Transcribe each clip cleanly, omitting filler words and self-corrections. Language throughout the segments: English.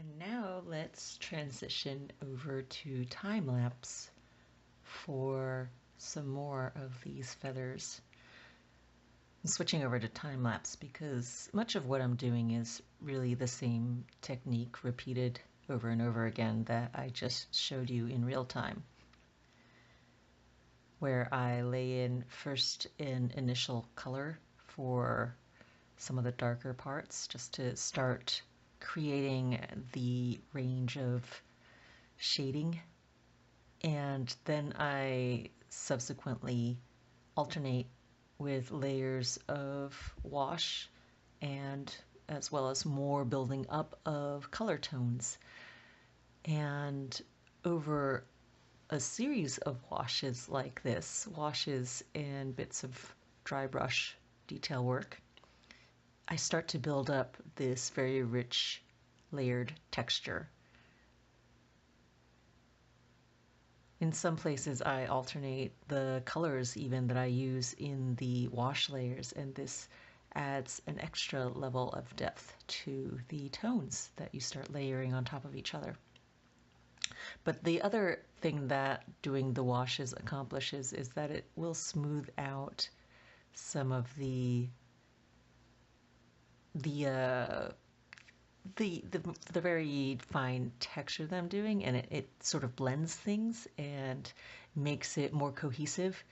And now let's transition over to time lapse for some more of these feathers. I'm switching over to time lapse because much of what I'm doing is really the same technique repeated over and over again that I just showed you in real time, where I lay in first an initial color for some of the darker parts just to start creating the range of shading, and then I subsequently alternate with layers of wash and as well as more building up of color tones. And over a series of washes like this, washes and bits of dry brush detail work, I start to build up this very rich layered texture. In some places I alternate the colors even that I use in the wash layers, and this adds an extra level of depth to the tones that you start layering on top of each other. But the other thing that doing the washes accomplishes is that it will smooth out some of the very fine texture that I'm doing, and it sort of blends things and makes it more cohesive,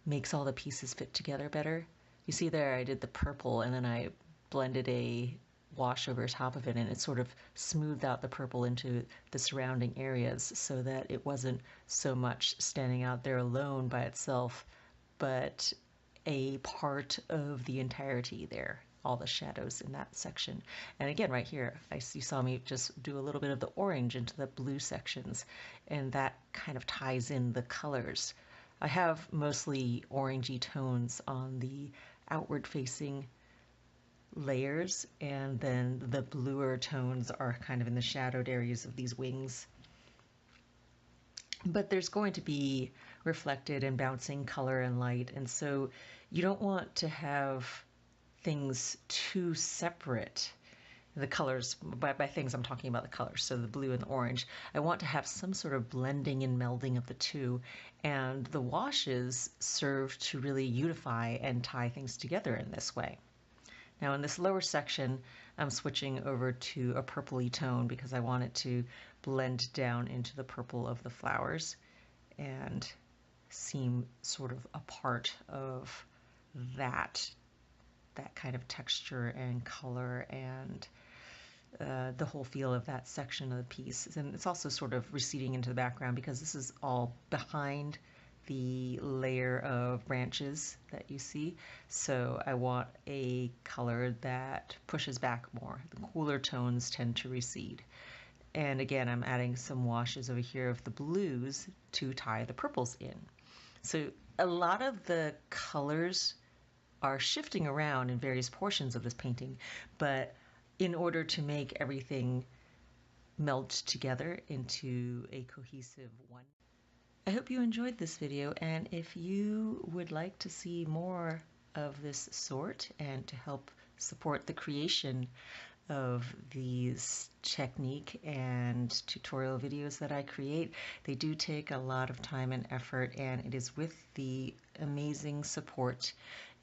makes all the pieces fit together better. You see there I did the purple and then I blended a wash over top of it, and it sort of smoothed out the purple into the surrounding areas so that it wasn't so much standing out there alone by itself, but a part of the entirety there, all the shadows in that section. And again, right here, you saw me just do a little bit of the orange into the blue sections, and that kind of ties in the colors. I have mostly orangey tones on the outward facing layers, and then the bluer tones are kind of in the shadowed areas of these wings. But there's going to be reflected and bouncing color and light, and so you don't want to have things too separate. The colors, by things I'm talking about the colors, so the blue and the orange. I want to have some sort of blending and melding of the two, and the washes serve to really unify and tie things together in this way. Now in this lower section, I'm switching over to a purpley tone because I want it to blend down into the purple of the flowers and seem sort of a part of that kind of texture and color and the whole feel of that section of the piece. And it's also sort of receding into the background because this is all behind the layer of branches that you see. So I want a color that pushes back more. The cooler tones tend to recede. And again, I'm adding some washes over here of the blues to tie the purples in. So a lot of the colors are shifting around in various portions of this painting, but in order to make everything meld together into a cohesive one. I hope you enjoyed this video, and if you would like to see more of this sort and to help support the creation of these technique and tutorial videos that I create, they do take a lot of time and effort, and it is with the amazing support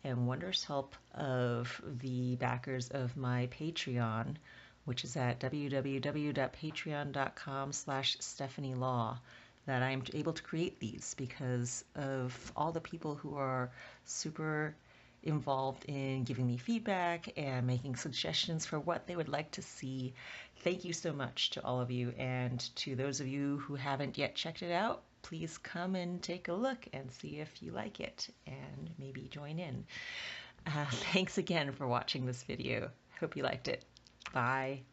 and wondrous help of the backers of my Patreon, which is at www.patreon.com/StephanieLaw, that I'm able to create these because of all the people who are super involved in giving me feedback and making suggestions for what they would like to see. Thank you so much to all of you, and to those of you who haven't yet checked it out, please come and take a look and see if you like it and maybe join in. Thanks again for watching this video. Hope you liked it. Bye.